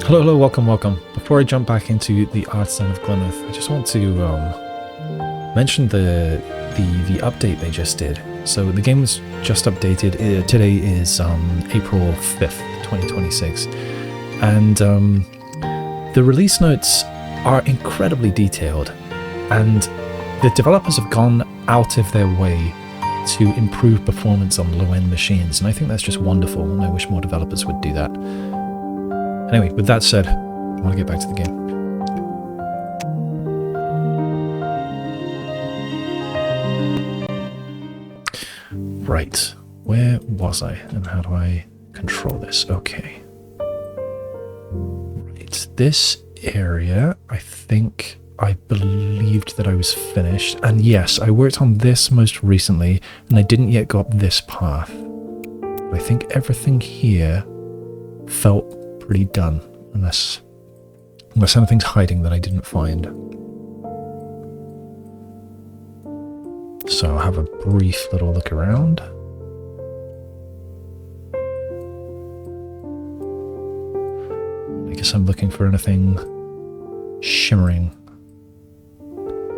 Hello, hello, welcome, welcome. Before I jump back into the Artisan of Glimmith, I just want to mention the update they just did. So the game was just updated. Today is April 5th, 2026, and the release notes are incredibly detailed, and the developers have gone out of their way to improve performance on low-end machines, and I think that's just wonderful, and I wish more developers would do that. Anyway, with that said, I want to get back to the game. Right, where was I and how do I control this? Okay. Right, this area, I believed that I was finished. And yes, I worked on this most recently and I didn't yet got this path. But I think everything here felt pretty done, unless anything's hiding that I didn't find. So I'll have a brief little look around. I guess I'm looking for anything shimmering.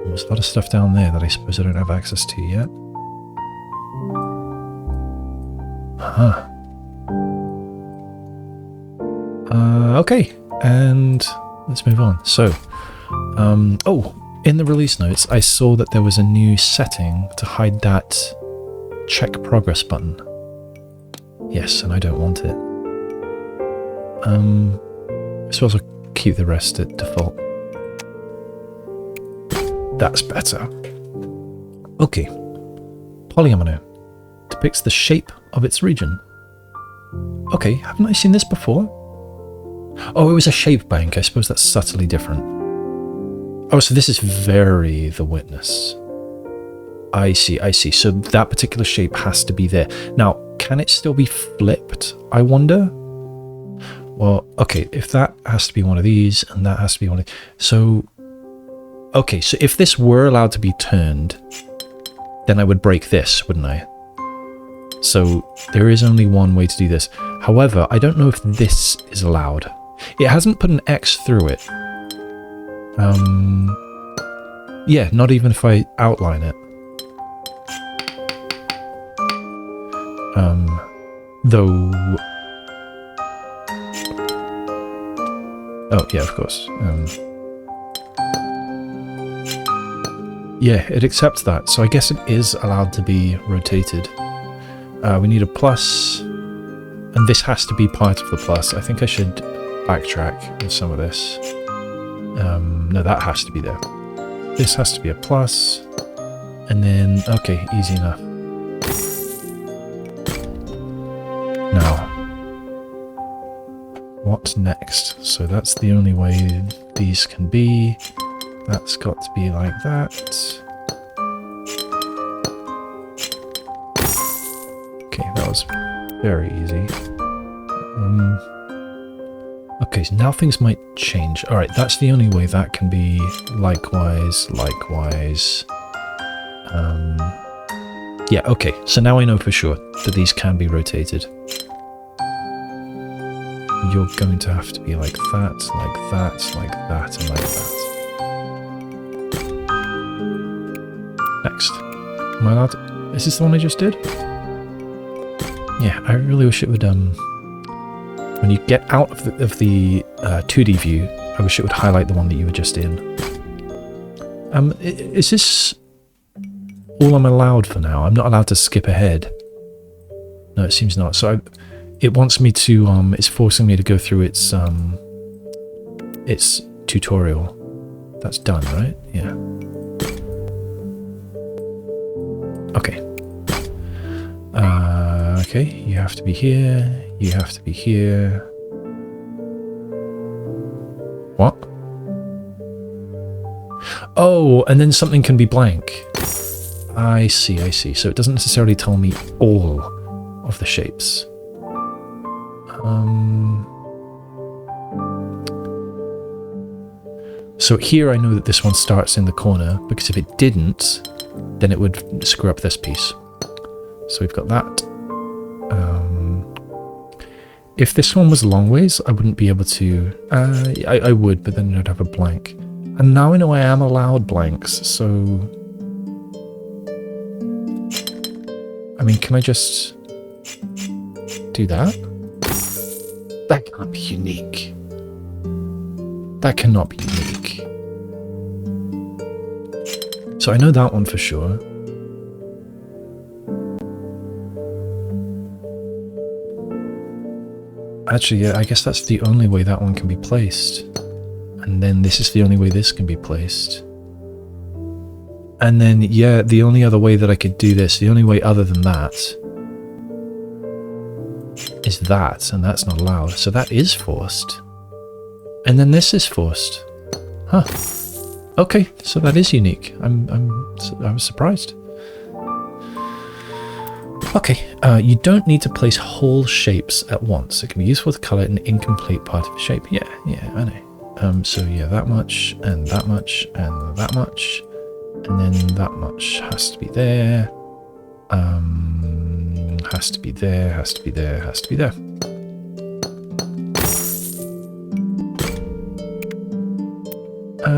There's a lot of stuff down there that I suppose I don't have access to yet. Huh. Okay, and let's move on. So, in the release notes, I saw that there was a new setting to hide that check progress button. Yes, and I don't want it. I suppose I'll keep the rest at default. That's better. Okay. Polyomino depicts the shape of its region. Okay, haven't I seen this before? Oh, it was a shape bank. I suppose that's subtly different. Oh, so this is very The Witness. I see, I see. So that particular shape has to be there. Now, can it still be flipped, I wonder? Well, okay, if that has to be one of these, and that has to be one of... So, okay, so if this were allowed to be turned, then I would break this, wouldn't I? So there is only one way to do this. However, I don't know if this is allowed. It hasn't put an X through it. Yeah, not even if I outline it. Though... Oh, yeah, of course. Yeah, it accepts that, so I guess it is allowed to be rotated. We need a plus, and this has to be part of the plus. I think I should backtrack with some of this. No, that has to be there. This has to be a plus, and then, okay, easy enough. Now, what's next? So that's the only way these can be. That's got to be like that. Okay, that was very easy. Okay, so now things might change. Alright, that's the only way that can be likewise. Yeah, okay, so now I know for sure that these can be rotated. You're going to have to be like that, like that, like that, and like that. Next. Am I allowed to... Is this the one I just did? Yeah, I really wish it would, when you get out of the 2D view, I wish it would highlight the one that you were just in. Is this all I'm allowed for now? I'm not allowed to skip ahead. No, it seems not. So it wants me to, it's forcing me to go through its tutorial. That's done, right? Yeah. Okay. Okay, you have to be here, you have to be here. What? Oh, and then something can be blank. I see, I see. So it doesn't necessarily tell me all of the shapes. So here I know that this one starts in the corner, because if it didn't, then it would screw up this piece. So we've got that. If this one was long ways, I wouldn't be able to... I would, but then I'd have a blank. And now I know I am allowed blanks, so... I mean, can I just... do that? That can't be unique. That cannot be unique. So I know that one for sure. Actually, yeah, I guess that's the only way that one can be placed. And then this is the only way this can be placed. And then, yeah, the only other way that I could do this, the only way other than that, is that, and that's not allowed. So that is forced. And then this is forced. Huh. Okay, so that is unique. I was surprised. Okay, you don't need to place whole shapes at once. It can be useful to color an incomplete part of a shape. Yeah, I know. So yeah, that much, and that much, and that much, and then that much has to be there. Has to be there, has to be there, has to be there.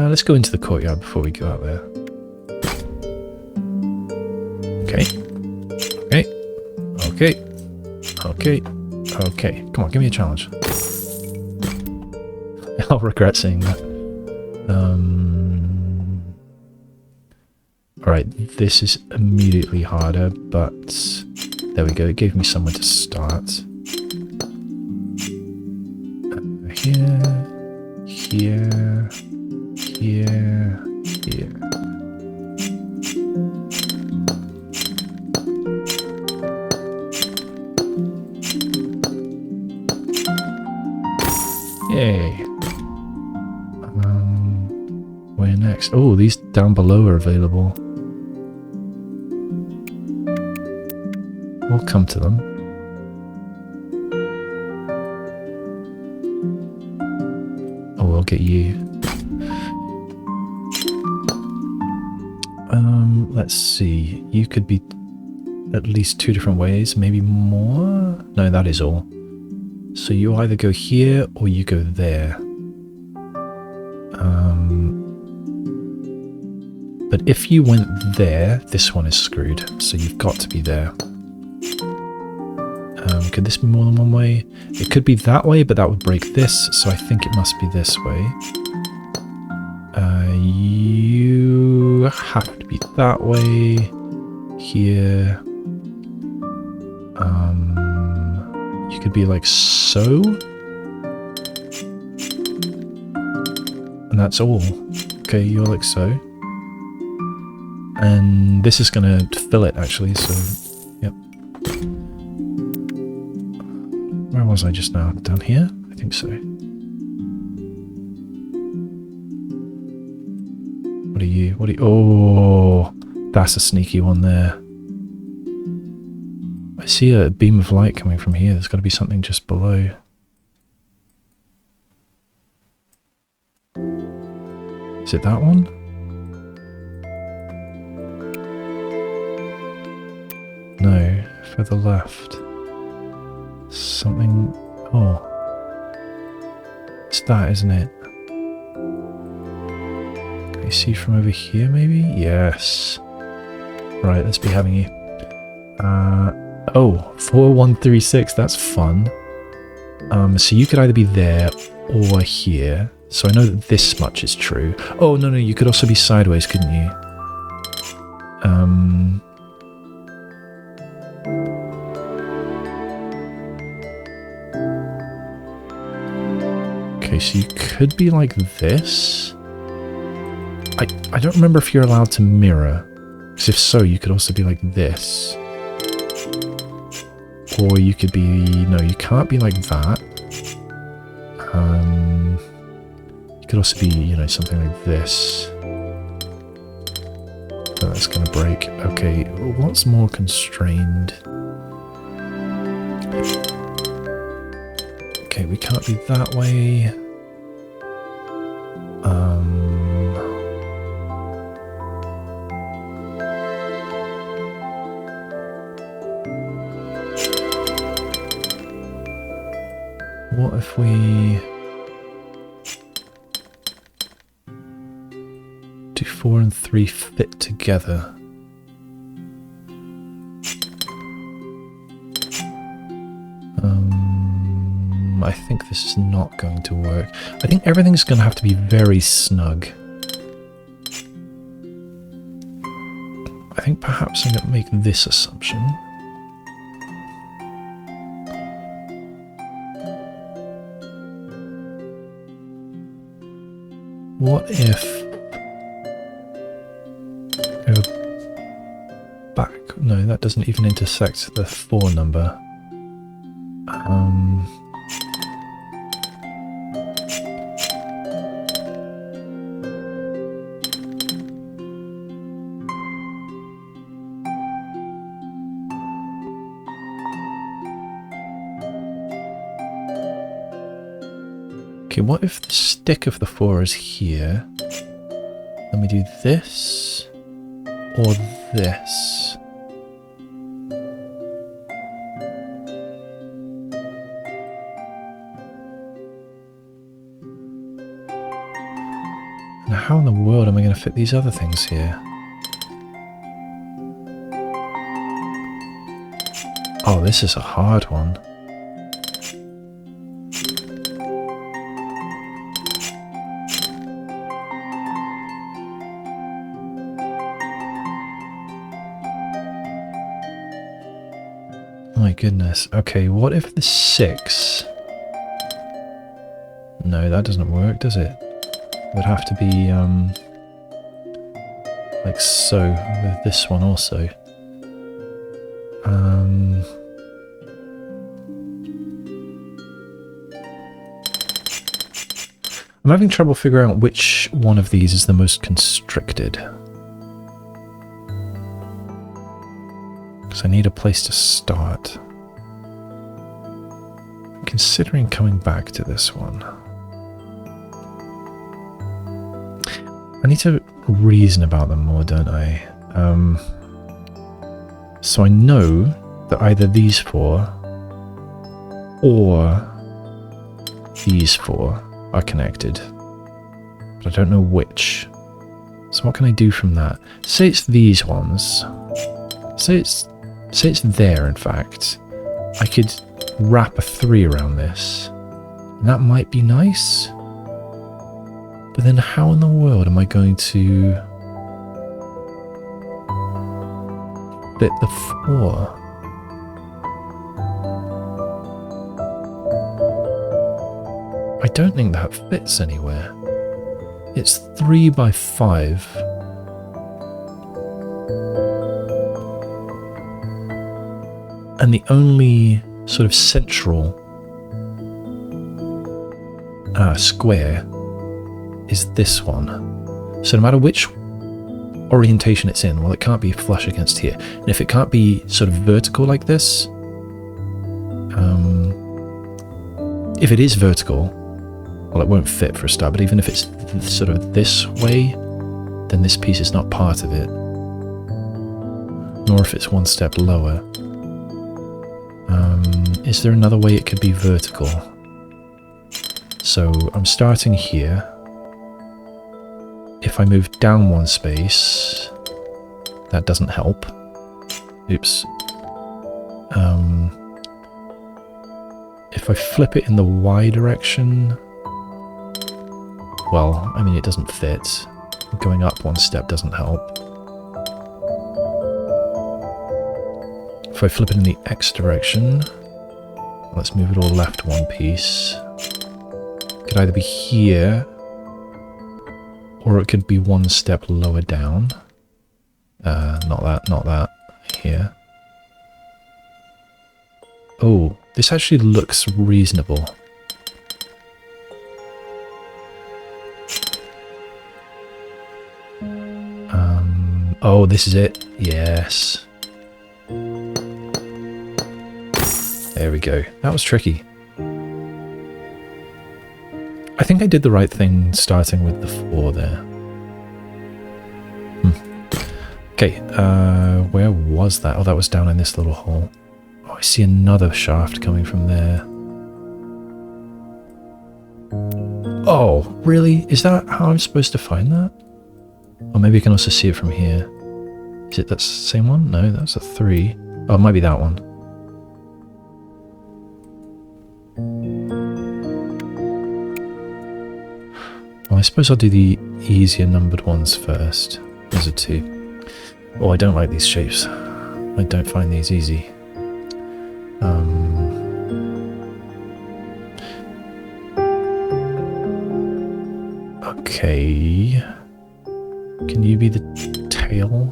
Let's go into the courtyard before we go out there. Okay. Okay. Come on, give me a challenge. I'll regret saying that. Alright, this is immediately harder, but there we go. It gave me somewhere to start. Here. Yay. Where next? Oh, these down below are available. We'll come to them. Oh, we'll get you. Let's see. You could be at least 2 different ways, maybe more? No, that is all. So you either go here or you go there. But if you went there, this one is screwed. So you've got to be there. Could this be more than one way? It could be that way, but that would break this. So I think it must be this way. You have to be that way. Here. You could be like so. And that's all. Okay, you're like so. And this is going to fill it actually, so yep. Where was I just now? Down here? I think so. What are you? Oh, that's a sneaky one there. I see a beam of light coming from here. There's got to be something just below. Is it that one? No, further left. Something... Oh. It's that, isn't it? Can you see from over here, maybe? Yes. Right, let's be having you. Oh, 4136, that's fun. So you could either be there or here. So I know that this much is true. Oh, no, you could also be sideways, couldn't you? Okay, so you could be like this. I don't remember if you're allowed to mirror. Because if so, you could also be like this. Or you could be... No, you can't be like that. You could also be, you know, something like this. Oh, that's going to break. Okay, what's more constrained? Okay, we can't be that way. 4 and 3 fit together. I think this is not going to work. I think everything's going to have to be very snug. I think perhaps I'm going to make this assumption. What if go back? No, that doesn't even intersect the 4 number. Okay, what if the stick of the 4 is here? Let me do this or this. Now, how in the world am I going to fit these other things here? Oh, this is a hard one. My goodness. Okay, what if the 6? No, that doesn't work, does it? It would have to be, like so, with this one also. I'm having trouble figuring out which one of these is the most constricted. I need a place to start. I'm considering coming back to this one. I need to reason about them more, don't I? So I know that either these 4 or these 4 are connected, but I don't know which. So what can I do from that? Say it's these ones. Say it's there, in fact. I could wrap a 3 around this. And that might be nice. But then how in the world am I going to fit the 4? I don't think that fits anywhere. It's 3 by 5. And the only sort of central square is this one. So no matter which orientation it's in, well, it can't be flush against here. And if it can't be sort of vertical like this, if it is vertical, well, it won't fit for a start. But even if it's sort of this way, then this piece is not part of it. Nor if it's one step lower. Is there another way it could be vertical? So I'm starting here. If I move down 1 space, that doesn't help. Oops. If I flip it in the Y direction, well, I mean, it doesn't fit. Going up 1 step doesn't help. If I flip it in the X direction, let's move it all left 1 piece. It could either be here, or it could be 1 step lower down. Not that. Here. Oh, this actually looks reasonable. Oh, this is it. Yes. There we go. That was tricky. I think I did the right thing starting with the 4 there. Okay, where was that? Oh, that was down in this little hole. Oh, I see another shaft coming from there. Oh, really? Is that how I'm supposed to find that? Or maybe you can also see it from here. Is it that same one? No, that's a 3. Oh, it might be that one. Well, I suppose I'll do the easier numbered ones first. There's a 2. Oh, I don't like these shapes. I don't find these easy. Okay. Can you be the tail?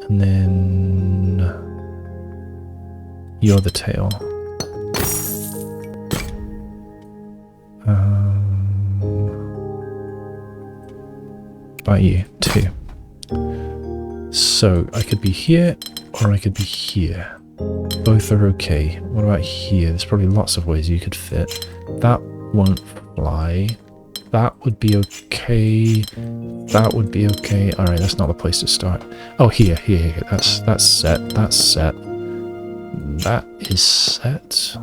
And then you're the tail. About you, 2. So I could be here or I could be here. Both are okay. What about here? There's probably lots of ways you could fit. That won't fly. That would be okay. That would be okay. Alright, that's not the place to start. Oh, here. That's set. That's set. That is set.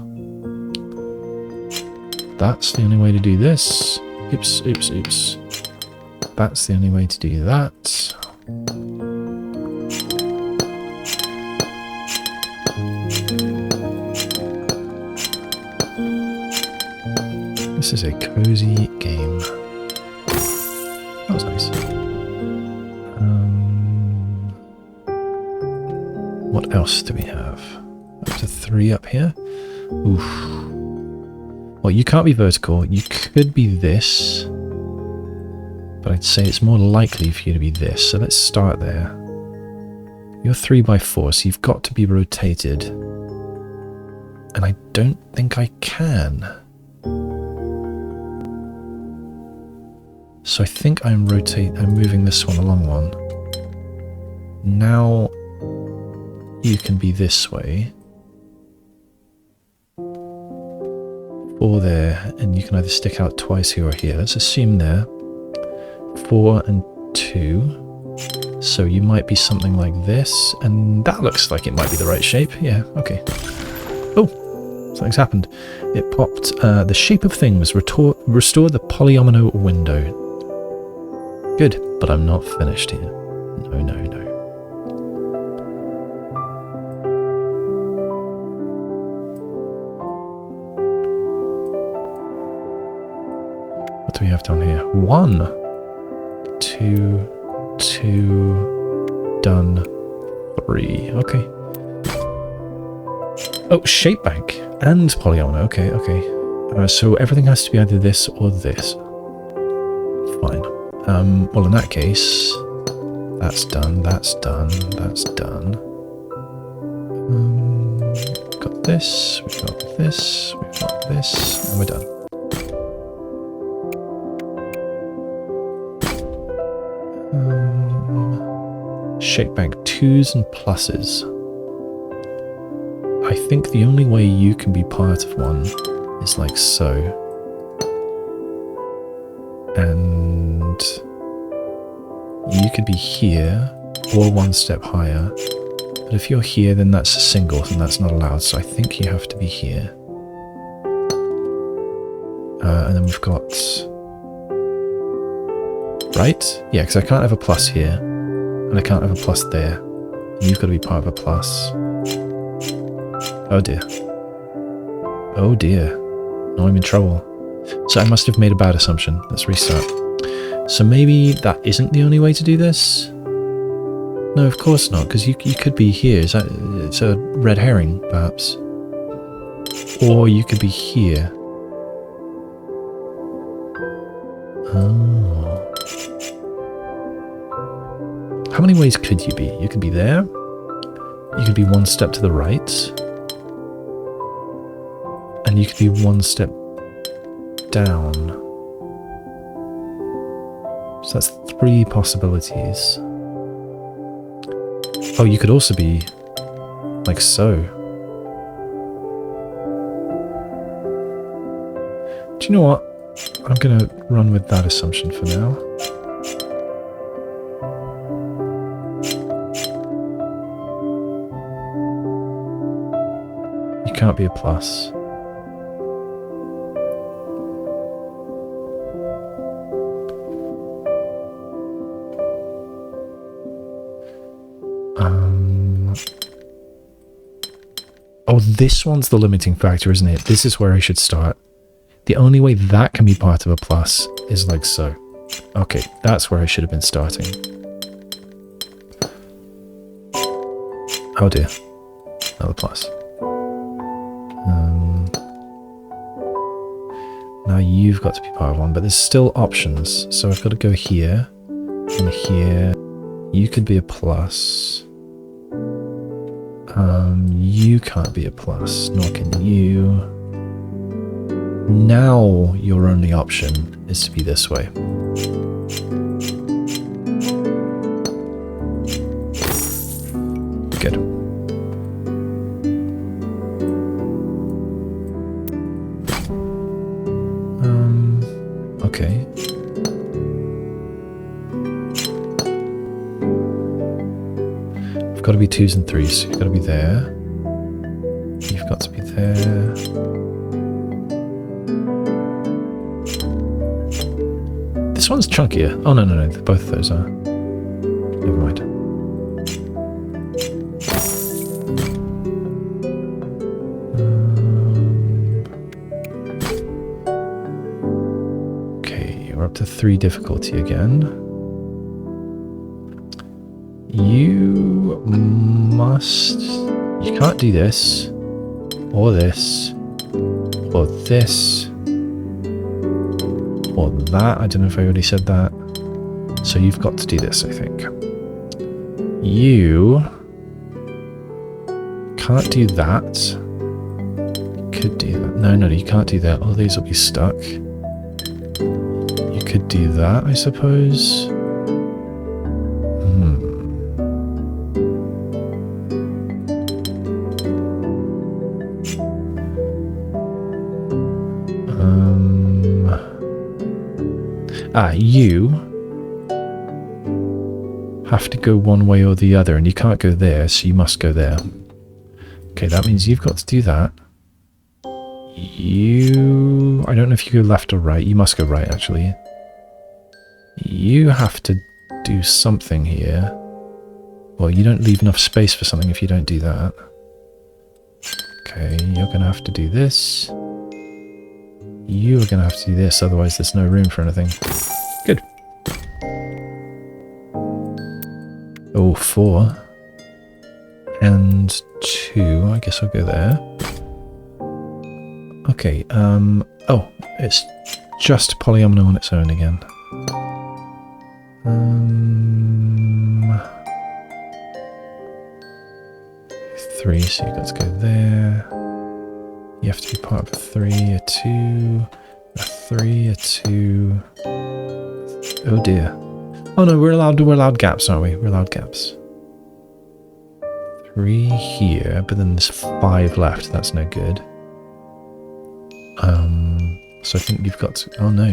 That's the only way to do this. Oops. That's the only way to do that. This is a cozy game. That was nice. What else do we have? Up to 3 up here. Oof. Well, you can't be vertical. You could be this. But I'd say it's more likely for you to be this. So let's start there. You're 3x4, so you've got to be rotated. And I don't think I can. So I think I'm moving this one along one. Now you can be this way. 4 there, and you can either stick out twice here or here. Let's assume there. 4 and 2. So you might be something like this, and that looks like it might be the right shape. Yeah, okay. Oh, something's happened. It popped the shape of things, restore the Polyomino window. Good, but I'm not finished here. No. What do we have down here? 1, 2, 2, done. 3. Okay. Oh, shape bank and Polyomino. Okay. So everything has to be either this or this. Fine. Well, in that case, that's done. Got this. We've got this. And we're done. Shape bank 2s and pluses. I think the only way you can be part of one is like so. And you could be here or 1 step higher. But if you're here, then that's a single and that's not allowed. So I think you have to be here. And then we've got... Right? Yeah, because I can't have a plus here. And I can't have a plus there. And you've got to be part of a plus. Oh dear. Oh dear. Now I'm in trouble. So I must have made a bad assumption. Let's restart. So maybe that isn't the only way to do this? No, of course not, because you could be here. It's a red herring, perhaps. Or you could be here. Oh. How many ways could you be? You could be there. You could be 1 step to the right. And you could be 1 step down. So that's 3 possibilities. Oh, you could also be like so. Do you know what? I'm gonna run with that assumption for now. You can't be a plus. Oh, this one's the limiting factor, isn't it? This is where I should start. The only way that can be part of a plus is like so. Okay, that's where I should have been starting. Oh dear. Another plus. Now you've got to be part of one, but there's still options. So I've got to go here and here. You could be a plus. You can't be a plus, nor can you. Now your only option is to be this way. Good. Okay. I've got to be 2s and 3s, so you've got to be there. You've got to be there. This one's chunkier. Oh, no, both of those are. Never mind. Okay, we're up to 3 difficulty again. You must... You can't do this, or this, or this, or that. I don't know if I already said that. So you've got to do this, I think. You can't do that. Could do that. No, you can't do that. All these will be stuck. You could do that, I suppose. You have to go one way or the other, and you can't go there, so you must go there. Okay, that means you've got to do that. You... I don't know if you go left or right. You must go right, actually. You have to do something here. Well, you don't leave enough space for something if you don't do that. Okay, you're going to have to do this. You are going to have to do this, otherwise there's no room for anything. Good. Oh, 4. And 2. I guess I'll go there. Okay, oh, it's just Polyomino on its own again. 3, so you've got to go there. You have to be part of a 3, a 2, a 3, a 2. Oh dear. Oh no, we're allowed gaps, aren't we? We're allowed gaps. 3 here, but then there's 5 left. That's no good. So I think you've got to... Oh no.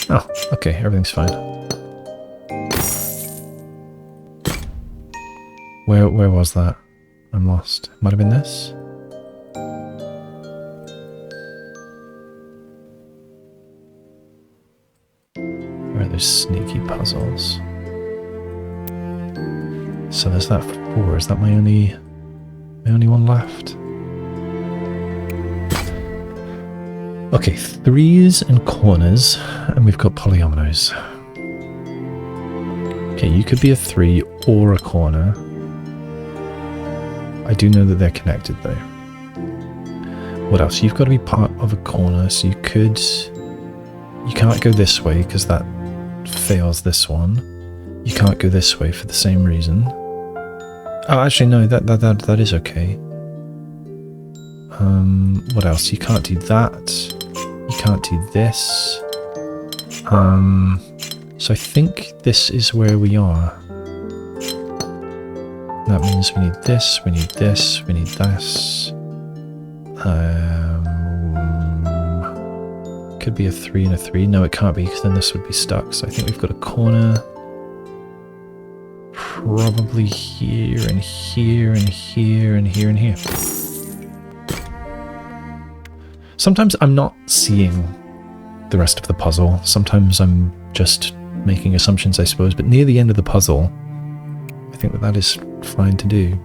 Oh, okay, everything's fine. Where was that? I'm lost. Might have been this? Where are those sneaky puzzles? So there's that 4. Is that my only one left? Okay, 3s and corners, and we've got polyominoes. Okay, you could be a 3 or a corner. I do know that they're connected though. What else? You've got to be part of a corner, so you could... You can't go this way because that fails this one. You can't go this way for the same reason. Oh, actually no, that is okay. What else? You can't do that. You can't do this. So I think this is where we are. That means we need this, we need this, we need this. Could be a 3 and a 3. No, it can't be, because then this would be stuck. So I think we've got a corner. Probably here, and here, and here, and here, and here. Sometimes I'm not seeing the rest of the puzzle. Sometimes I'm just making assumptions, I suppose, but near the end of the puzzle, I think that that is fine to do.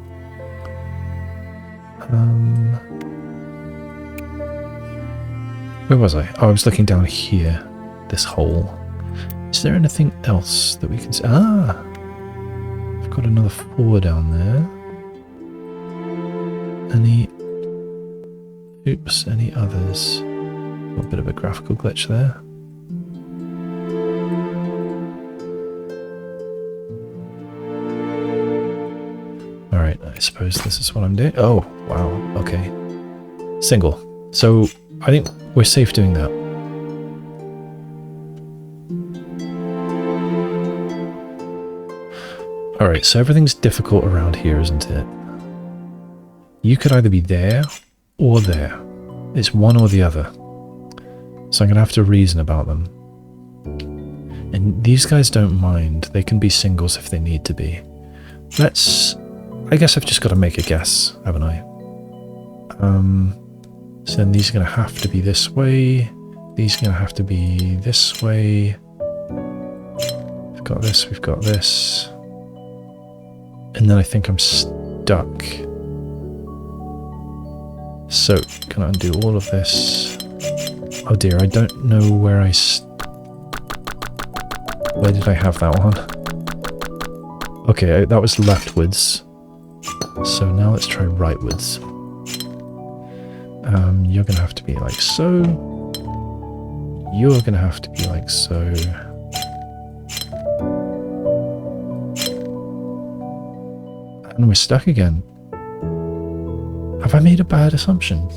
Where was I? Oh, I was looking down here, this hole. Is there anything else that we can see? Ah! I've got another 4 down there. Any others? A bit of a graphical glitch there. Alright, I suppose this is what I'm doing. Oh, wow, okay. Single. So, I think we're safe doing that. Alright, so everything's difficult around here, isn't it? You could either be there or there. It's one or the other. So I'm going to have to reason about them. And these guys don't mind. They can be singles if they need to be. I guess I've just got to make a guess, haven't I? So then these are going to have to be this way. These are going to have to be this way. We've got this, we've got this. And then I think I'm stuck. So, can I undo all of this? Oh dear, I don't know where where did I have that one? Okay, that was leftwards. So now let's try rightwards. You're gonna have to be like so. You're gonna have to be like so. And we're stuck again. Have I made a bad assumption?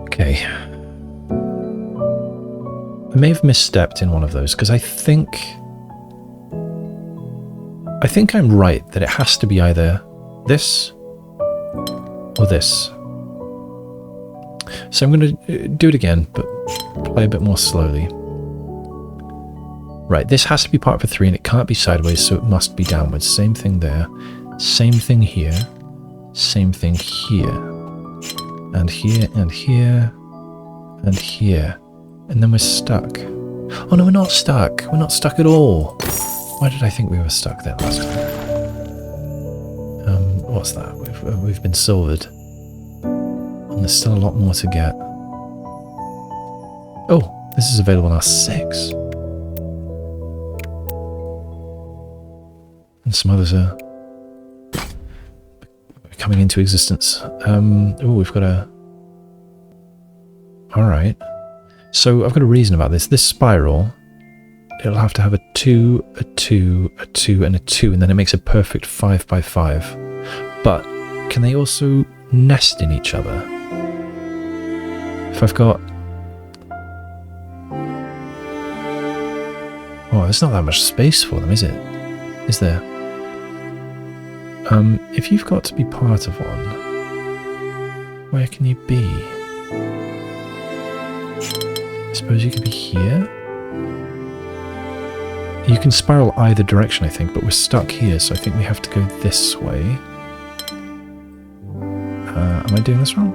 Okay. I may have misstepped in one of those, because I think I'm right that it has to be either this or this. So I'm going to do it again, but play a bit more slowly. Right, this has to be part of a 3 and it can't be sideways, so it must be downwards. Same thing there. Same thing here. Same thing here. And here, and here, and here. And then we're stuck. Oh no, we're not stuck. We're not stuck at all. Why did I think we were stuck there last time? What's that? We've been silvered. And there's still a lot more to get. Oh, this is available now. 6. And some others are coming into existence. Oh, we've got a... Alright. So I've got a reason about this. This spiral, it'll have to have a 2, a 2, a 2, and a 2, and then it makes a perfect 5 by 5. But can they also nest in each other? If I've got... Oh, there's not that much space for them, is it? Is there? If you've got to be part of one, where can you be? I suppose you could be here? You can spiral either direction, I think, but we're stuck here, so I think we have to go this way. Am I doing this wrong?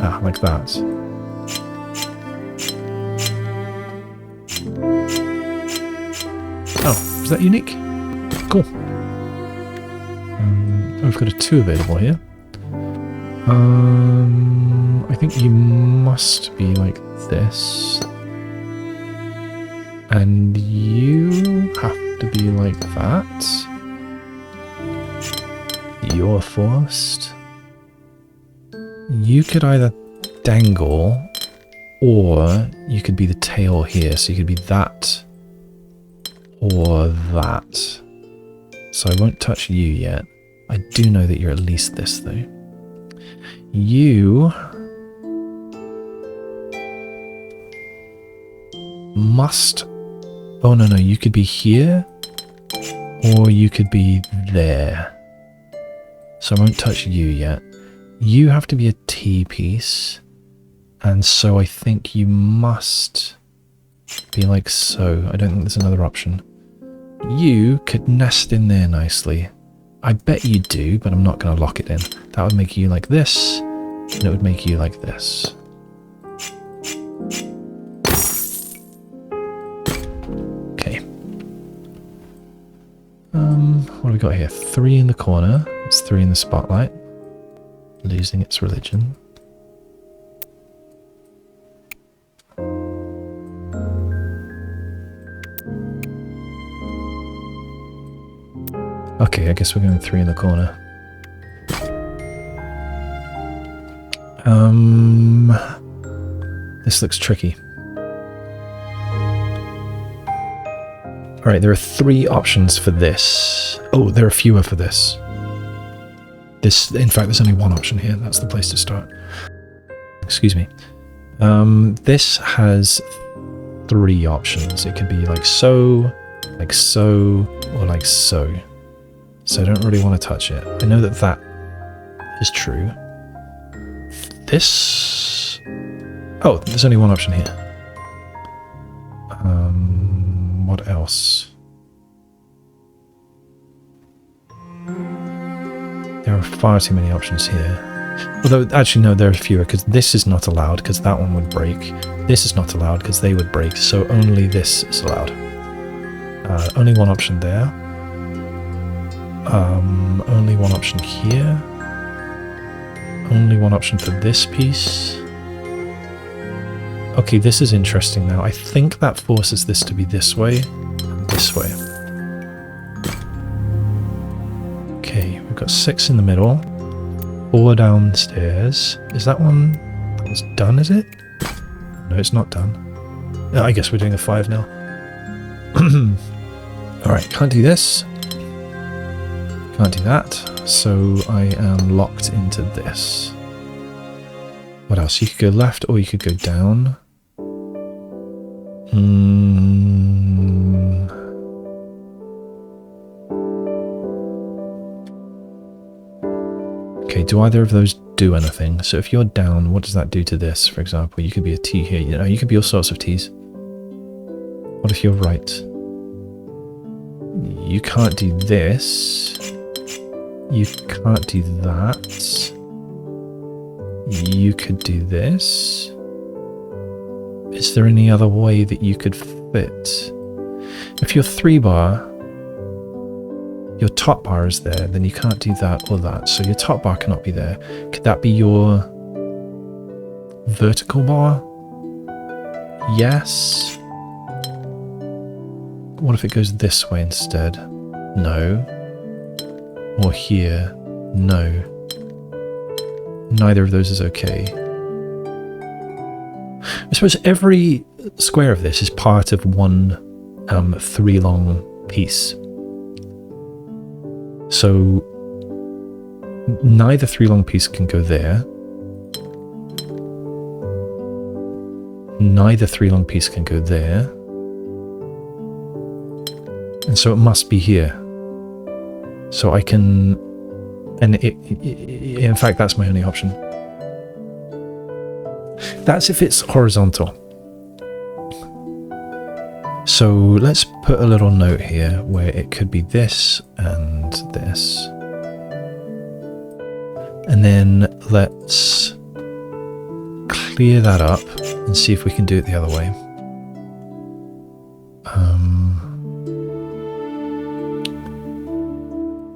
Ah, like that. Oh, is that unique? Cool. We've got a 2 available here. I think you must be like this. And you have to be like that. You're forced. You could either dangle, or you could be the tail here. So you could be that, or that. So I won't touch you yet. I do know that you're at least this, though. You must... Oh, no, you could be here, or you could be there. So I won't touch you yet. You have to be a T-piece, and so I think you must be like so. I don't think there's another option. You could nest in there nicely. I bet you do, but I'm not going to lock it in. That would make you like this, and it would make you like this. Okay. What do we got here? 3 in the corner. It's 3 in the spotlight. Losing its religion. Okay, I guess we're going 3 in the corner. This looks tricky. Alright, there are 3 options for this. Oh, there are fewer for this. In fact, there's only 1 option here. That's the place to start. Excuse me. This has 3 options. It could be like so, or like so. So I don't really want to touch it. I know that that is true. This... Oh, there's only 1 option here. What else? There are far too many options here. Although, actually, no, there are fewer, because this is not allowed, because that one would break. This is not allowed, because they would break, so only this is allowed. Only 1 option there. Only 1 option here. Only 1 option for this piece. Okay, this is interesting now. I think that forces this to be this way and this way. Okay, we've got 6 in the middle. 4 downstairs. Is that one that was done, is it? No, it's not done. I guess we're doing a 5 now. Alright, can't do this. Can't do that. So I am locked into this. What else? You could go left or you could go down. Okay, do either of those do anything? So if you're down, what does that do to this, for example? You could be a T here. You know, you could be all sorts of T's. What if you're right? You can't do this. You can't do that. You could do this. Is there any other way that you could fit? If your 3 bar, your top bar is there, then you can't do that or that. So your top bar cannot be there. Could that be your vertical bar? Yes. What if it goes this way instead? No. Or here? No. Neither of those is okay. I suppose every square of this is part of one 3 long piece. So neither 3 long piece can go there. Neither 3 long piece can go there. And so it must be here. So I can... And in fact, that's my only option. That's if it's horizontal. So let's put a little note here where it could be this and this. And then let's clear that up and see if we can do it the other way.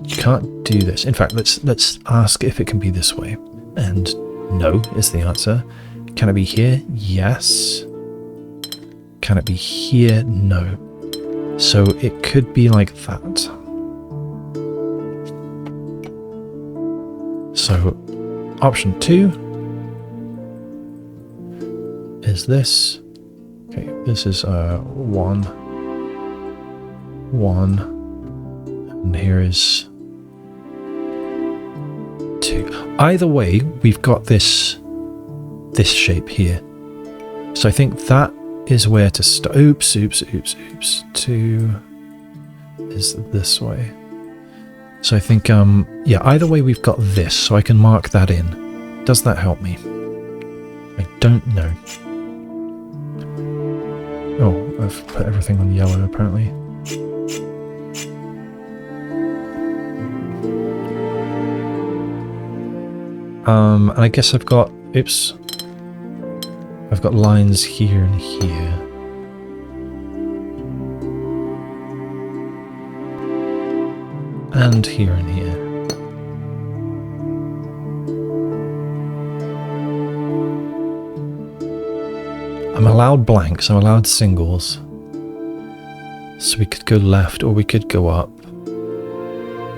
You can't do this. In fact, let's ask if it can be this way. And no is the answer. Can it be here? Yes. Can it be here? No. So it could be like that. So option 2 is this. Okay, this is 1, 1, and here is 2. Either way, we've got this shape here. So I think that is where to start. Oops. 2 is this way. So I think, yeah, either way we've got this, so I can mark that in. Does that help me? I don't know. Oh, I've put everything on yellow apparently. And I guess I've got, oops, I've got lines here and here. And here and here. I'm allowed blanks, I'm allowed singles. So we could go left or we could go up.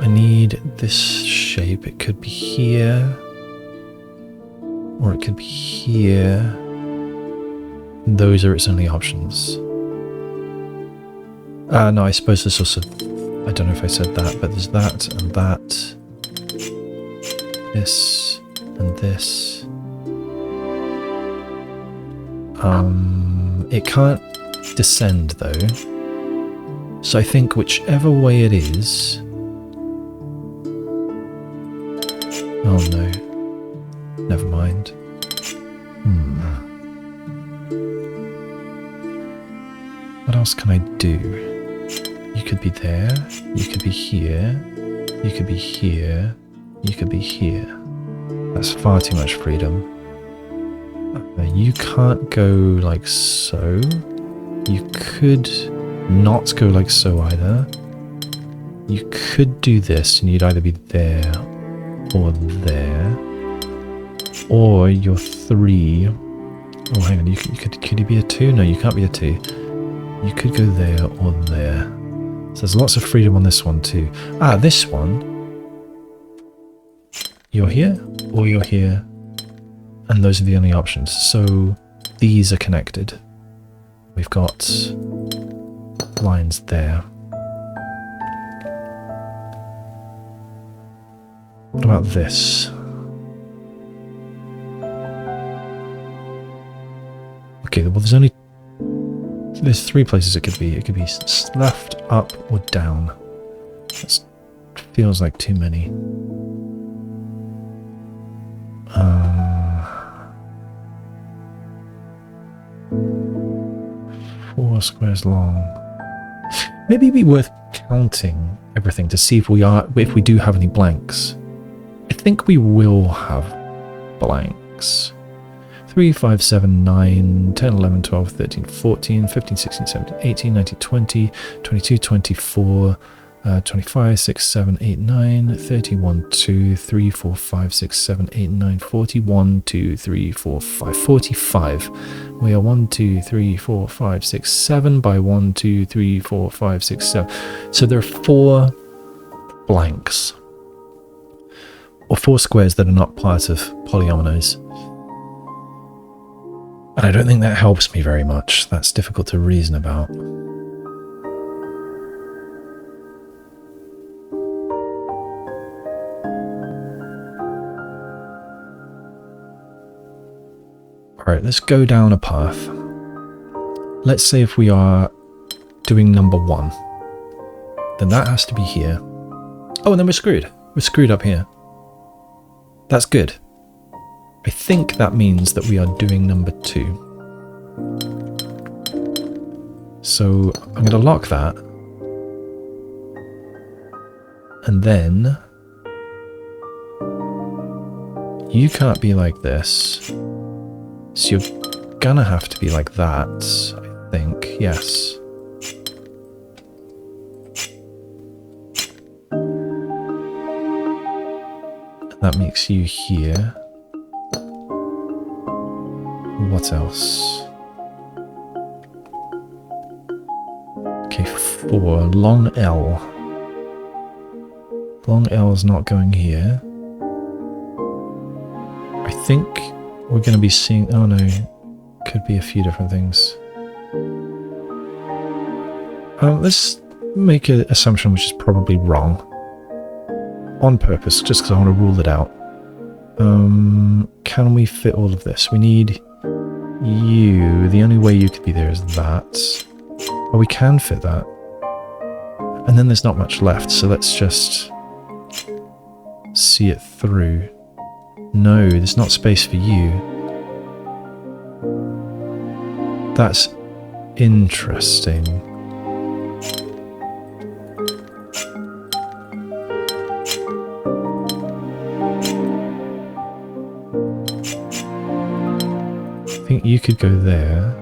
I need this shape. It could be here. Or it could be here. Those are its only options. No, I suppose there's also... I don't know if I said that, but there's that and that. This and this. It can't descend though. So I think whichever way it is... Oh no. Never mind. What else can I do? You could be there, you could be here, you could be here, you could be here. That's far too much freedom. You can't go like so. You could not go like so either. You could do this and you'd either be there or there. Or you're 3. Oh, hang on. Could you be a 2? No, you can't be a 2. You could go there or there. So there's lots of freedom on this one too. Ah, this one. You're here or you're here. And those are the only options. So these are connected. We've got lines there. What about this? Okay, well there's 3 places it could be. It could be left, up, or down. That feels like too many. 4 squares long. Maybe it'd be worth counting everything to see if we do have any blanks. I think we will have blanks. 3, 5, 7, 9, 10, 11, 12, 13, 14, 15, 16, 17, 18, 19, 20, 22, 24, 25, 6, 7, 8, 9, 31, 2, 3, 4, 5, 6, 7, 8, 9, 41, 2, 3, 4, 5, 45. We are 1, 2, 3, 4, 5, 6, 7 by 1, 2, 3, 4, 5, 6, 7. So there are 4 blanks. Or 4 squares that are not part of polyominoes. And I don't think that helps me very much. That's difficult to reason about. Alright, let's go down a path. Let's say if we are doing number 1, then that has to be here. Oh, and then we're screwed. We're screwed up here. That's good. I think that means that we are doing number 2. So I'm going to lock that. And then you can't be like this. So you're going to have to be like that, I think. Yes. That makes you here. What else? Okay, 4. Long L. Long L is not going here. I think we're going to be seeing... Oh no, could be a few different things. Let's make an assumption which is probably wrong. On purpose, just because I want to rule it out. Can we fit all of this? We need you. The only way you could be there is that. Well, we can fit that. And then there's not much left, so let's just see it through. No, there's not space for you. That's interesting. you could go there.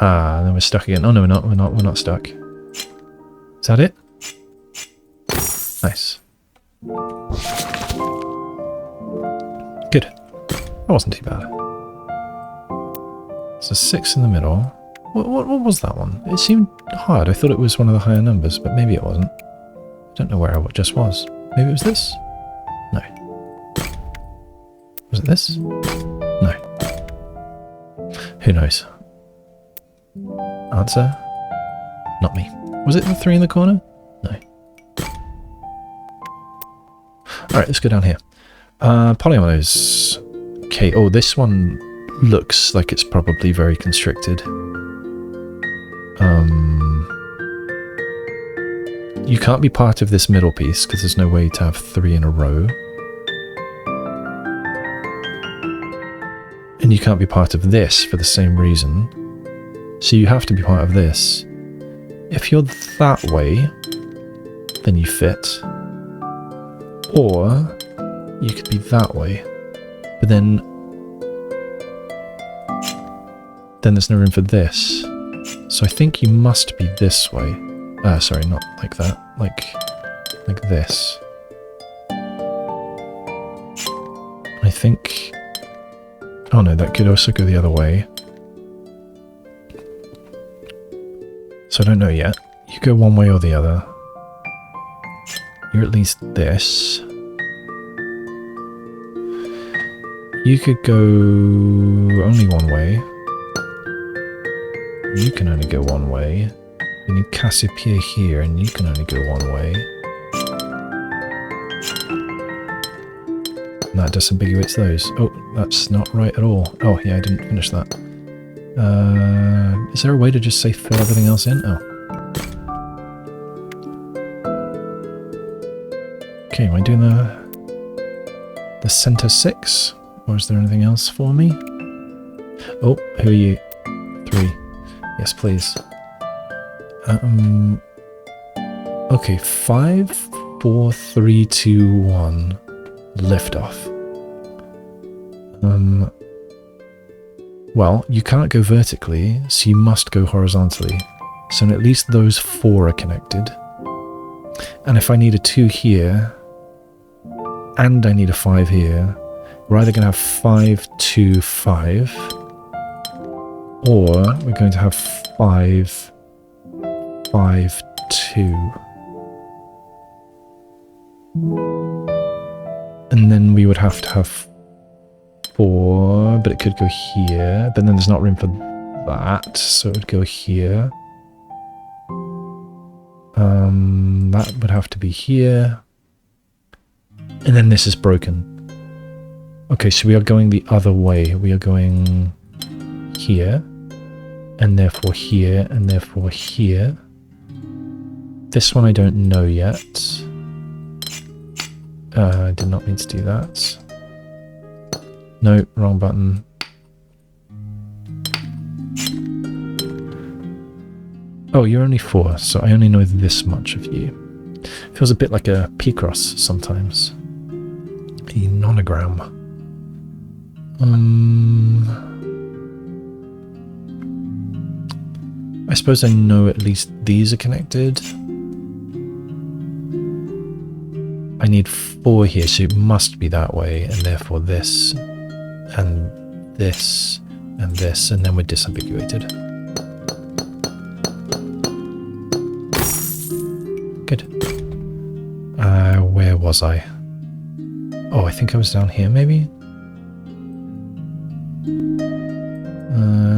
Ah, then we're stuck again. Oh no, we're not stuck. Is that it? Nice. Good. That wasn't too bad. So 6 in the middle. What was that one? It seemed hard. I thought it was one of the higher numbers, but maybe it wasn't. I don't know where I just was. Maybe it was this? No. Was it this? No. Who knows? Answer? Not me. Was it the 3 in the corner? No. Alright, let's go down here. Polyomino's. Okay, oh, this one looks like it's probably very constricted. You can't be part of this middle piece because there's no way to have 3 in a row. And you can't be part of this for the same reason. So you have to be part of this. If you're that way, then you fit. Or you could be that way. But then there's no room for this. So I think you must be this way. Sorry, not like that. Like this. I think... Oh no, that could also go the other way. So I don't know yet. You go one way or the other. You're at least this. You could go only one way. You can only go one way. You need Cassiopeia here, and you can only go one way. And that disambiguates those. Oh, that's not right at all. Oh, yeah, I didn't finish that. Is there a way to just say fill everything else in? Oh. Okay, am I doing the center 6? Or is there anything else for me? Oh, who are you? 3. Yes, please. Okay, 5, 4, 3, 2, 1. Lift off. Well, you can't go vertically, so you must go horizontally. So at least those 4 are connected. And if I need a 2 here, and I need a 5 here, we're either going to have 5, 2, 5, or we're going to have 5, 5, 2. And then we would have to have 4, but it could go here, but then there's not room for that, so it would go here. That would have to be here. And then this is broken. Okay, so we are going the other way. We are going here, and therefore here, and therefore here. This one I don't know yet. I did not mean to do that. No, wrong button. Oh, you're only 4, so I only know this much of you. Feels a bit like a P-cross sometimes. A nonogram. I suppose I know at least these are connected. I need 4 here, so it must be that way, and therefore this, and this, and this, and then we're disambiguated. Good. Where was I? Oh, I think I was down here, maybe?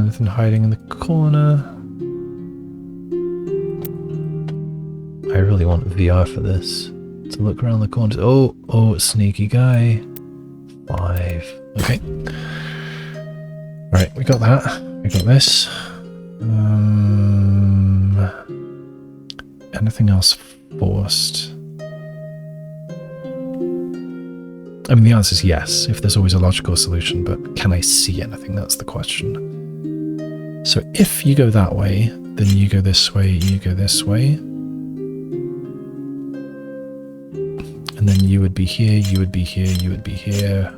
Nothing hiding in the corner. I really want VR for this. To look around the corners. Oh, sneaky guy. 5. Okay. Right, we got that. We got this. Anything else forced? I mean, the answer is yes, if there's always a logical solution, but can I see anything? That's the question. So if you go that way, then you go this way, you go this way. And then you would be here, you would be here, you would be here.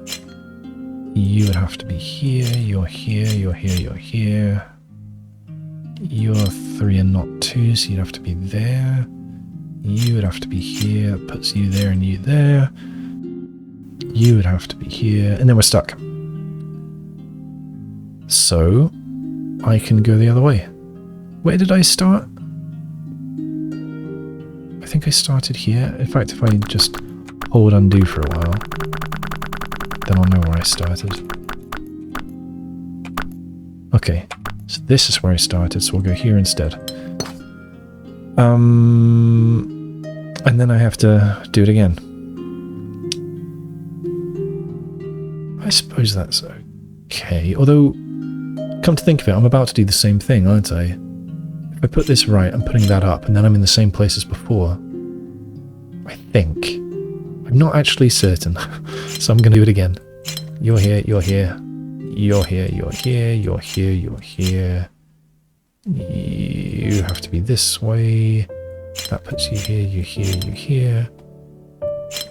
You would have to be here, you're here, you're here, you're here. You're 3 and not 2, so you'd have to be there. You would have to be here, that puts you there and you there. You would have to be here, and then we're stuck. So, I can go the other way. Where did I start? I think I started here. In fact, if I just hold undo for a while, then I'll know where I started. Okay, so this is where I started, so we'll go here instead. And then I have to do it again. I suppose that's okay. Although, come to think of it, I'm about to do the same thing, aren't I? If I put this right, I'm putting that up, and then I'm in the same place as before. I think. I'm not actually certain, so I'm going to do it again. You're here, you're here. You're here, you're here, you're here, you're here. You have to be this way. That puts you here, you here, you here.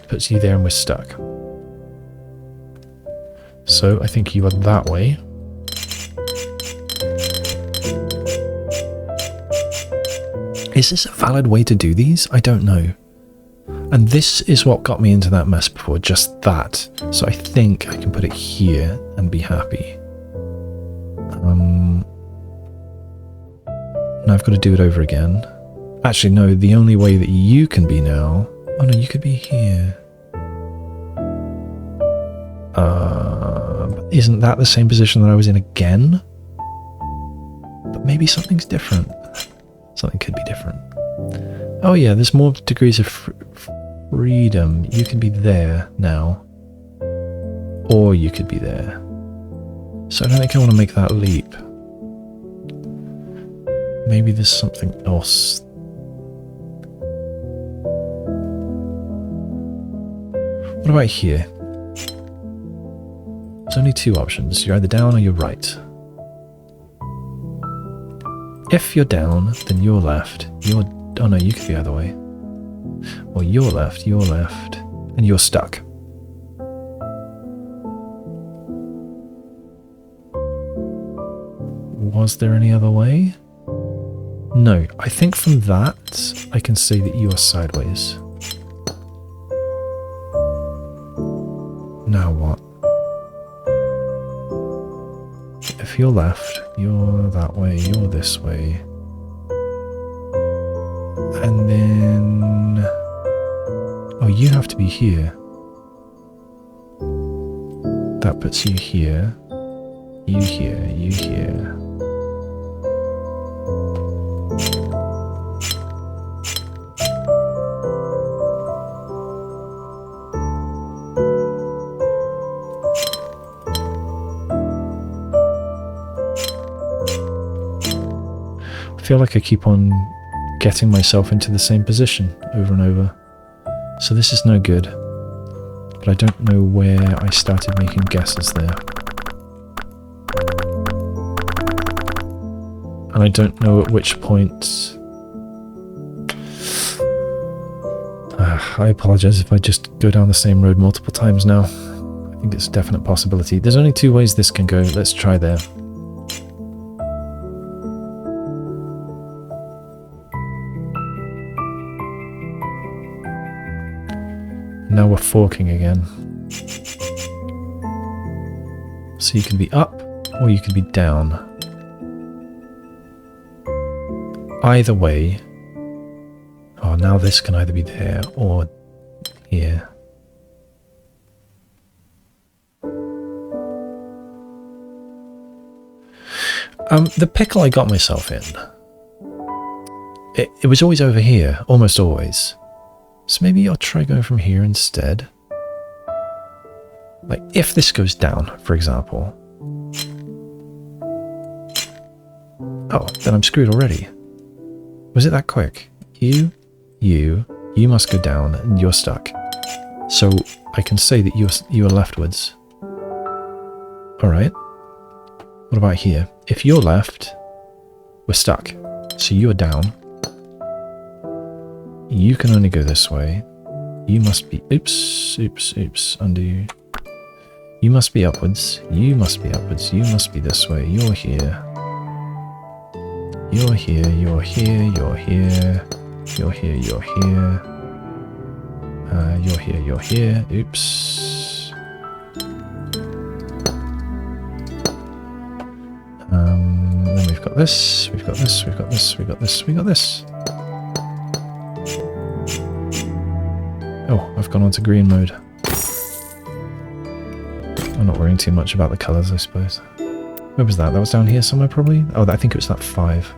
Puts you there and we're stuck. So I think you are that way. Is this a valid way to do these? I don't know. And this is what got me into that mess before, just that. So I think I can put it here and be happy. Now I've got to do it over again. Actually, no, the only way that you can be now... Oh no, you could be here. Isn't that the same position that I was in again? But maybe something's different. Something could be different. Oh yeah, there's more degrees of freedom. You can be there now. Or you could be there. So I don't think I want to make that leap. Maybe there's something else. What about here? There's only two options. You're either down or you're right. If you're down, then you're left. You're... Oh no, you could be either way. Or you're left, and you're stuck. Was there any other way? No, I think from that, I can see that you are sideways. Now what? If you're left, you're that way, you're this way. And then... Oh, you have to be here. That puts you here. You here, you here. I feel like I keep on getting myself into the same position over and over. So this is no good. But I don't know where I started making guesses there. And I don't know at which point... I apologise if I just go down the same road multiple times now. I think it's a definite possibility. There's only two ways this can go. Let's try there. Now we're forking again. So you can be up or you can be down. Either way. Oh, now this can either be there or here. The pickle I got myself in. It was always over here, almost always. So maybe I'll try going from here instead. Like, if this goes down, for example. Oh, then I'm screwed already. Was it that quick? You must go down and you're stuck. So I can say that you're leftwards. Alright. What about here? If you're left, we're stuck. So you're down. You can only go this way. You must be... Oops, undo. You must be upwards. You must be upwards. You must be this way. You're here. You're here. You're here. You're here. You're here. You're here. You're here. You're here. Oops. Then we've got this. We've got this. We've got this. We've got this. We've got this. Oh, I've gone on to green mode. I'm not worrying too much about the colours, I suppose. Where was that? That was down here somewhere, probably? Oh, I think it was that 5.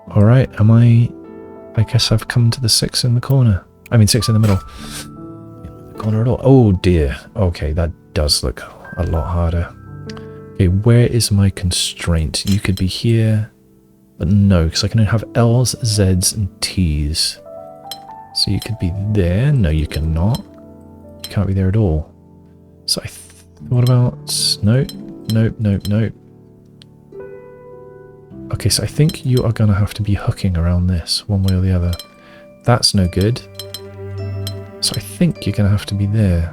Alright, I guess I've come to the 6 in the corner. I mean 6 in the middle. The corner at all. Oh dear. Okay, that does look a lot harder. Okay, where is my constraint? You could be here, but no, because I can only have L's, Z's, and T's. So you could be there. No, you cannot. You can't be there at all. So what about... Nope, nope, nope, nope. Okay, so I think you are going to have to be hooking around this, one way or the other. That's no good. So I think you're going to have to be there.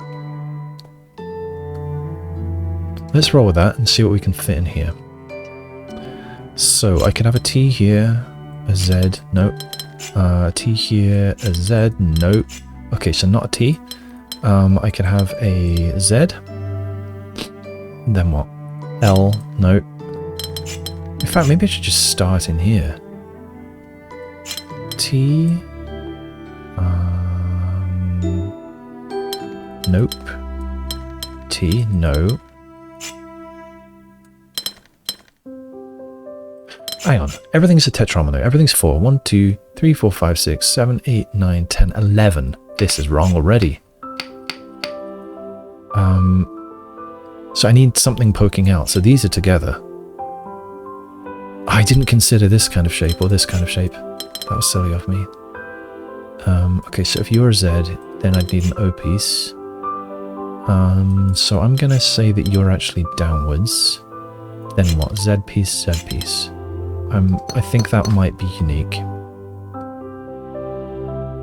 Let's roll with that and see what we can fit in here. So I could have a T here, a Z, nope. A T here, a Z, nope. Okay, so not a T. I could have a Z. Then what? L, nope. In fact, maybe I should just start in here. T. Nope. T, no. Hang on, everything's a tetromino. Everything's 4. 1, 2, 3, 4, 5, 6, 7, 8, 9, 10, 11. This is wrong already. So I need something poking out. So these are together. I didn't consider this kind of shape or this kind of shape. That was silly of me. Okay, so if you're a Z, then I'd need an O piece. So I'm going to say that you're actually downwards. Then what? Z piece, Z piece. I think that might be unique.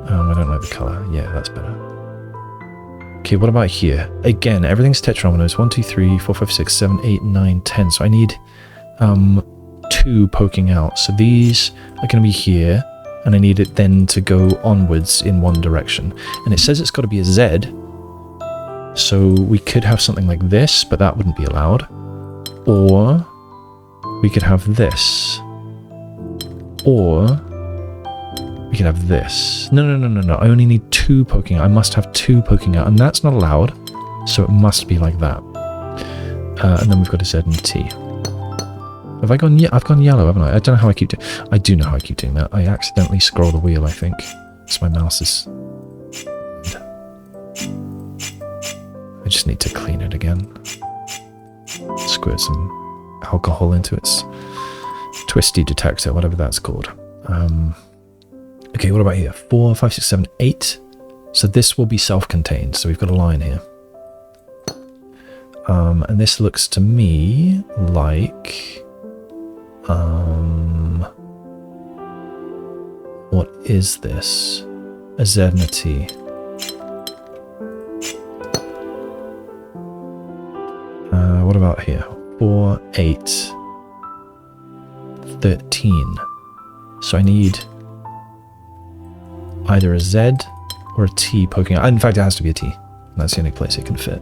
I don't like the colour. Yeah, that's better. Okay, what about here? Again, everything's tetrominoes. 1, 2, 3, 4, 5, 6, 7, 8, 9, 10. So I need 2 poking out. So these are going to be here, and I need it then to go onwards in one direction. And it says it's got to be a Z. So we could have something like this, but that wouldn't be allowed. Or we could have this. Or we could have this. No, no, no, no, no. I only need 2 poking out. I must have 2 poking out, and that's not allowed. So it must be like that. And then we've got a Z and a T. Have I gone? I've gone yellow, haven't I? I don't know how I keep doing. I do know how I keep doing that. I accidentally scroll the wheel, I think. So my mouse is. I just need to clean it again. Squirt some alcohol into its twisty detector, whatever that's called. Okay, what about here? 4, 5, 6, 7, 8. So this will be self-contained. So we've got a line here. And this looks to me like... what is this? A Z and a T. What about here? 4, 8, 13. So I need either a Z or a T poking out. In fact, it has to be a T. That's the only place it can fit.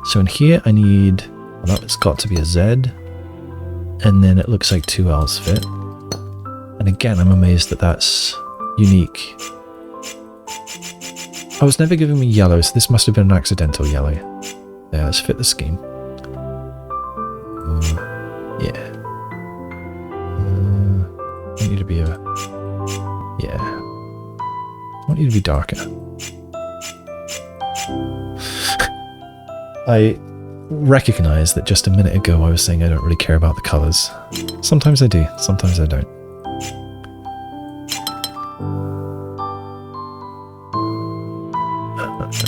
So in here, I need... well, it's got to be a Z. And then it looks like 2 L's fit. And again, I'm amazed that that's unique. I was never giving me yellow, so this must have been an accidental yellow. Yeah, let's fit the scheme. Yeah. I want you to be a... yeah. I want you to be darker. I recognize that just a minute ago I was saying I don't really care about the colours. Sometimes I do, sometimes I don't.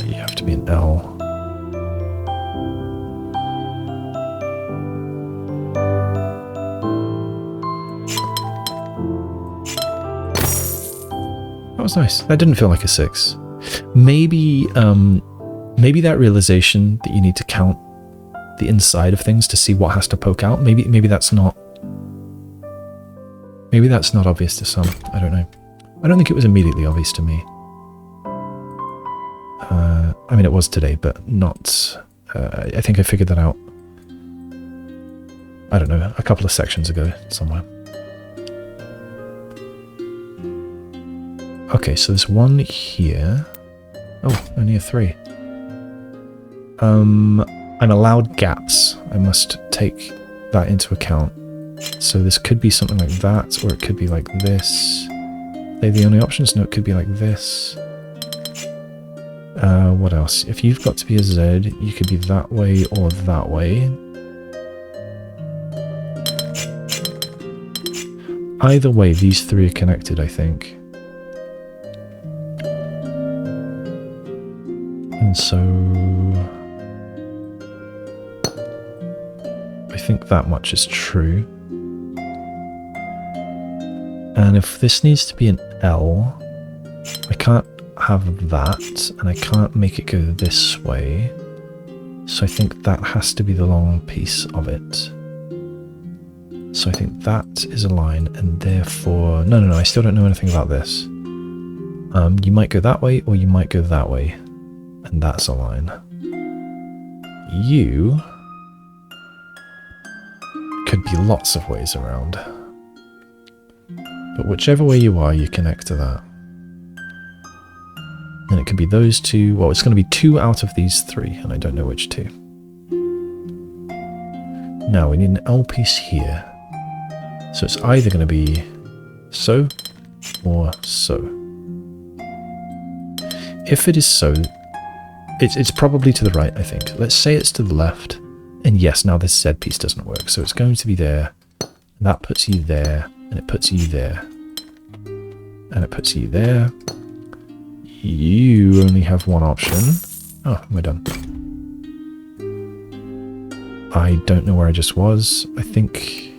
You have to be an L. was nice. That didn't feel like a 6. Maybe maybe that realization that you need to count the inside of things to see what has to poke out. Maybe that's not obvious to some. I don't know. I don't think it was immediately obvious to me. I mean, it was today, but not... I think I figured that out, I don't know, a couple of sections ago somewhere. Okay, so there's one here. Oh, only a 3. I'm allowed gaps. I must take that into account. So this could be something like that, or it could be like this. Are they the only options? No, it could be like this. What else? If you've got to be a Z, you could be that way or that way. Either way, these 3 are connected, I think. And so... I think that much is true. And if this needs to be an L, I can't have that, and I can't make it go this way. So I think that has to be the long piece of it. So I think that is a line, and therefore... No, I still don't know anything about this. You might go that way, or you might go that way. And that's a line. You... could be lots of ways around. But whichever way you are, you connect to that. And it could be those 2. Well, it's going to be 2 out of these 3, and I don't know which 2. Now, we need an L piece here. So it's either going to be so or so. If it is so, it's probably to the right, I think. Let's say it's to the left. And yes, now this Z piece doesn't work. So it's going to be there. And that puts you there. And it puts you there. And it puts you there. You only have one option. Oh, we're done. I don't know where I just was. I think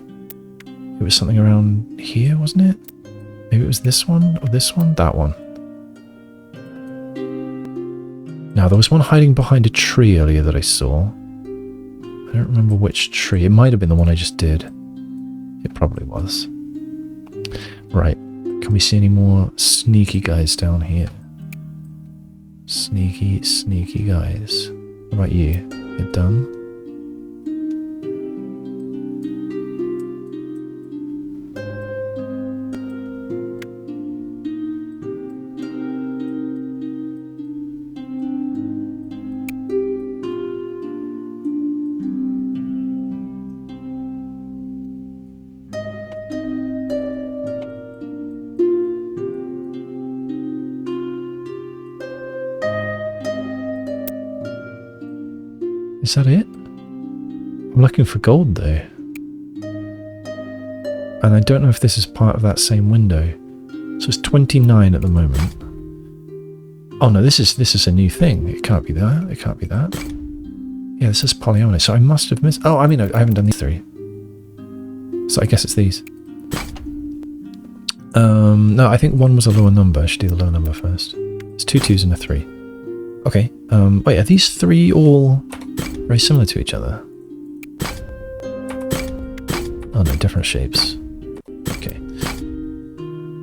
it was something around here, wasn't it? Maybe it was this one, or this one? That one. Now, there was one hiding behind a tree earlier that I saw. I don't remember which tree. It might have been the one I just did. It probably was. Right. Can we see any more sneaky guys down here? Sneaky, sneaky guys. What about you? You're done? Is that it? I'm looking for gold though. And I don't know if this is part of that same window. So it's 29 at the moment. Oh no, this is a new thing. It can't be that. It can't be that. Yeah, this is Polyomino. So I must have missed... Oh, I mean, I haven't done these 3. So I guess it's these. No, I think 1 was a lower number. I should do the lower number first. It's 2 2s and a 3. Okay. Wait, are these 3 all... very similar to each other? Oh no, different shapes. Okay.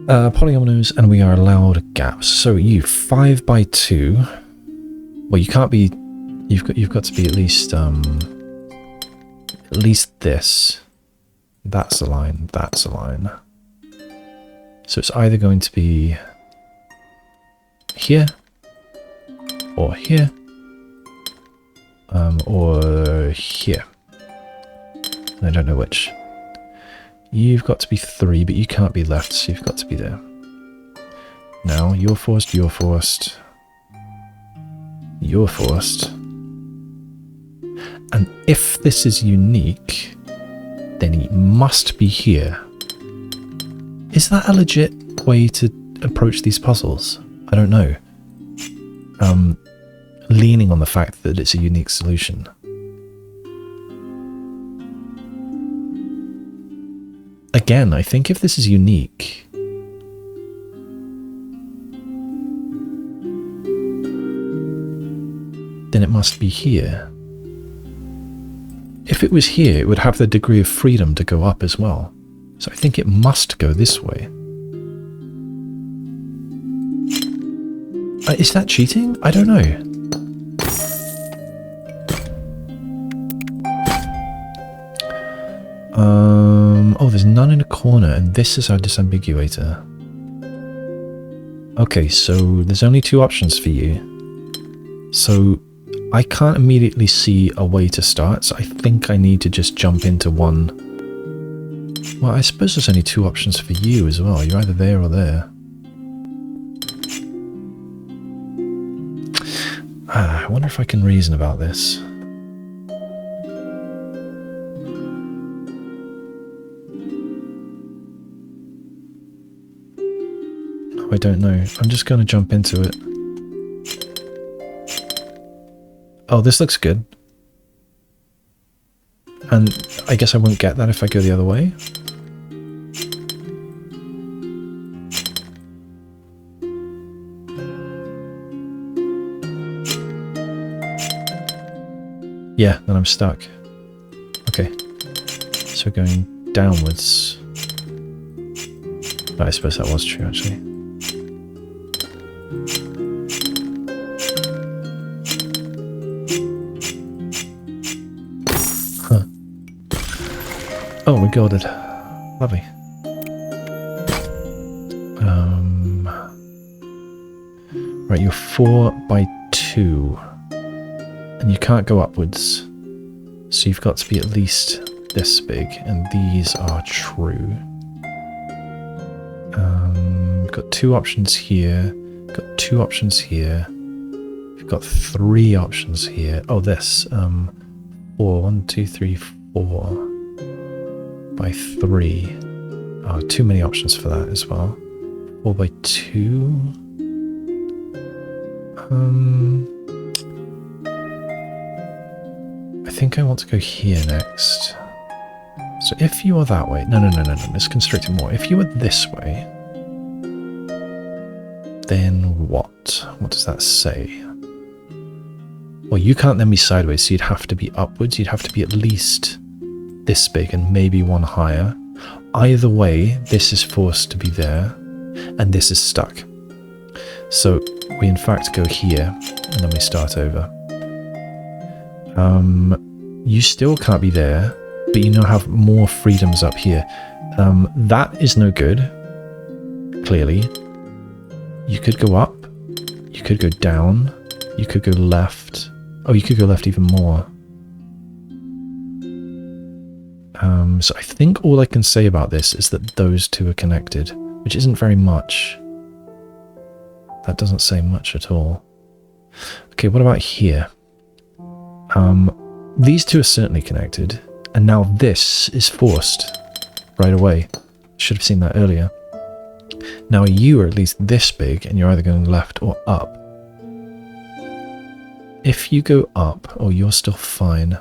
Polyominoes, and we are allowed gaps. So you 5 by 2. Well, you can't be. You've got to be at least this. That's a line. That's a line. So it's either going to be here or here. Or here. I don't know which. You've got to be 3, but you can't be left, so you've got to be there. Now, you're forced, you're forced. You're forced. And if this is unique, then he must be here. Is that a legit way to approach these puzzles? I don't know. Leaning on the fact that it's a unique solution. Again, I think if this is unique, then it must be here. If it was here, it would have the degree of freedom to go up as well. So I think it must go this way. Is that cheating? I don't know. Oh, there's none in a corner, and this is our disambiguator. Okay, so there's only 2 options for you. So I can't immediately see a way to start, so I think I need to just jump into one. Well, I suppose there's only 2 options for you as well. You're either there or there. I wonder if I can reason about this. Oh, I don't know. I'm just going to jump into it. Oh, this looks good. And I guess I won't get that if I go the other way. Yeah, then I'm stuck. Okay. So going downwards. I suppose that was true, actually. Huh. Oh, we got it. Lovely. Right, you're 4 by 2. And you can't go upwards. So you've got to be at least this big. And these are true. We've got 2 options here. We've got 2 options here. We've got 3 options here. Oh, this. 4. 1, 2, 3, 4. By 3. Oh, too many options for that as well. 4 by 2. I think I want to go here next. So if you are that way... No. Let's constrict it more. If you were this way, then what? What does that say? Well, you can't then be sideways, so you'd have to be upwards. You'd have to be at least this big and maybe 1 higher. Either way, this is forced to be there, and this is stuck. So we in fact go here, and then we start over. You still can't be there, but you now have more freedoms up here. That is no good, clearly. You could go up, you could go down, you could go left. Oh, you could go left even more. So I think all I can say about this is that those 2 are connected, which isn't very much. That doesn't say much at all. Okay, what about here? These 2 are certainly connected, and now this is forced right away. Should have seen that earlier. Now you are at least this big, and you're either going left or up. If you go up, oh, you're still fine.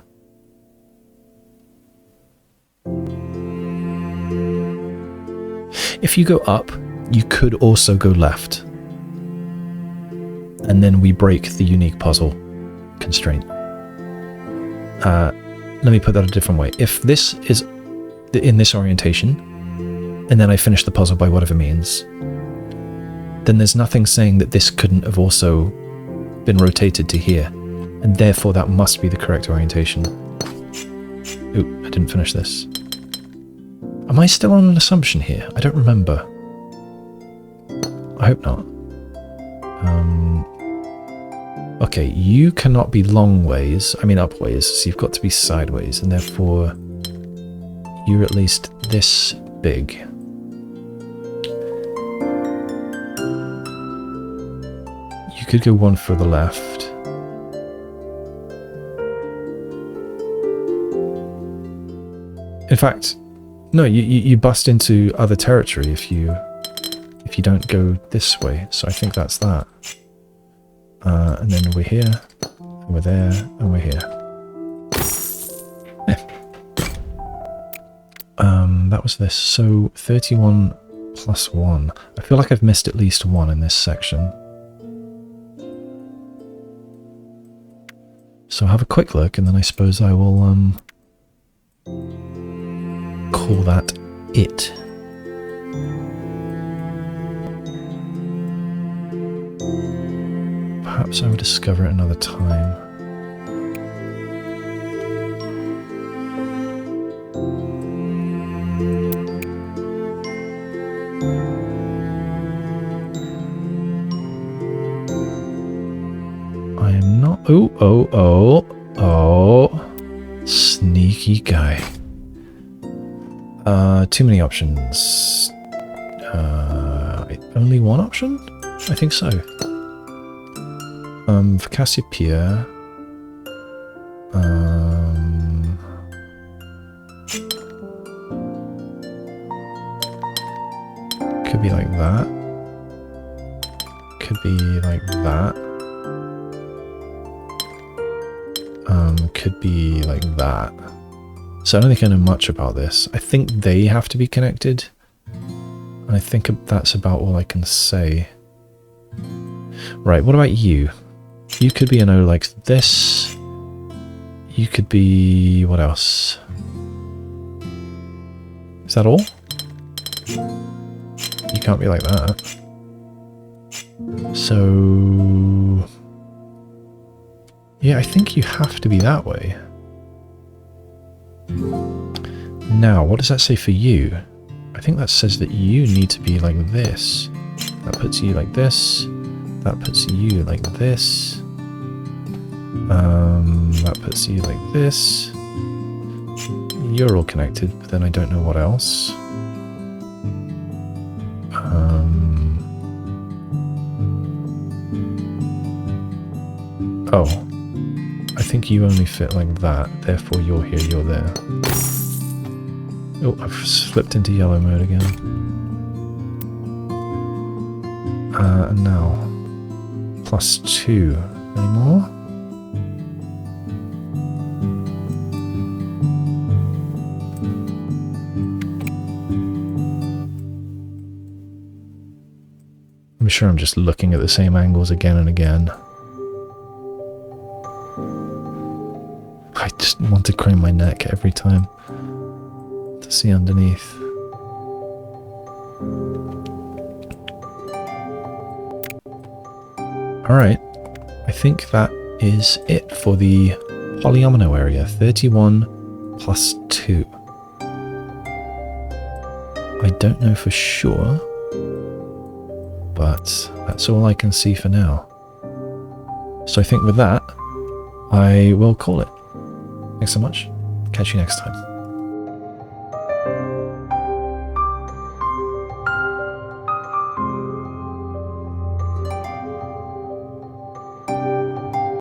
If you go up, you could also go left. And then we break the unique puzzle constraint. Let me put that a different way. If this is in this orientation, and then I finish the puzzle by whatever means, then there's nothing saying that this couldn't have also been rotated to here, and therefore that must be the correct orientation. Ooh, I didn't finish this. Am I still on an assumption here? I don't remember. I hope not. Okay, you cannot be long ways, I mean upways, so you've got to be sideways, and therefore you're at least this big. You could go 1 further left. In fact, no, you bust into other territory if you don't go this way, so I think that's that. And then we're here, and we're there, and we're here. That was this. So 31 plus 1. I feel like I've missed at least 1 in this section. So I'll have a quick look, and then I suppose I will call that it. Perhaps I will discover it another time. I am not... Oh. Sneaky guy. Too many options. Only one option? I think so. For Cassiopeia. Could be like that. Could be like that. Could be like that. So I don't think I know much about this. I think they have to be connected. And I think that's about all I can say. Right, what about you? You could be an O like this. You could be... what else? Is that all? You can't be like that. So... yeah, I think you have to be that way. Now, what does that say for you? I think that says that you need to be like this. That puts you like this. That puts you like this. That puts you like this. You're all connected, but then I don't know what else. Oh. I think you only fit like that, therefore you're here, you're there. Oh, I've slipped into yellow mode again. And now, +2. Any more? I'm sure I'm just looking at the same angles again and again. I just want to crane my neck every time to see underneath. Alright, I think that is it for the Polyomino area. 31 plus 2. I don't know for sure, but that's all I can see for now. So I think with that, I will call it. Thanks so much. Catch you next time.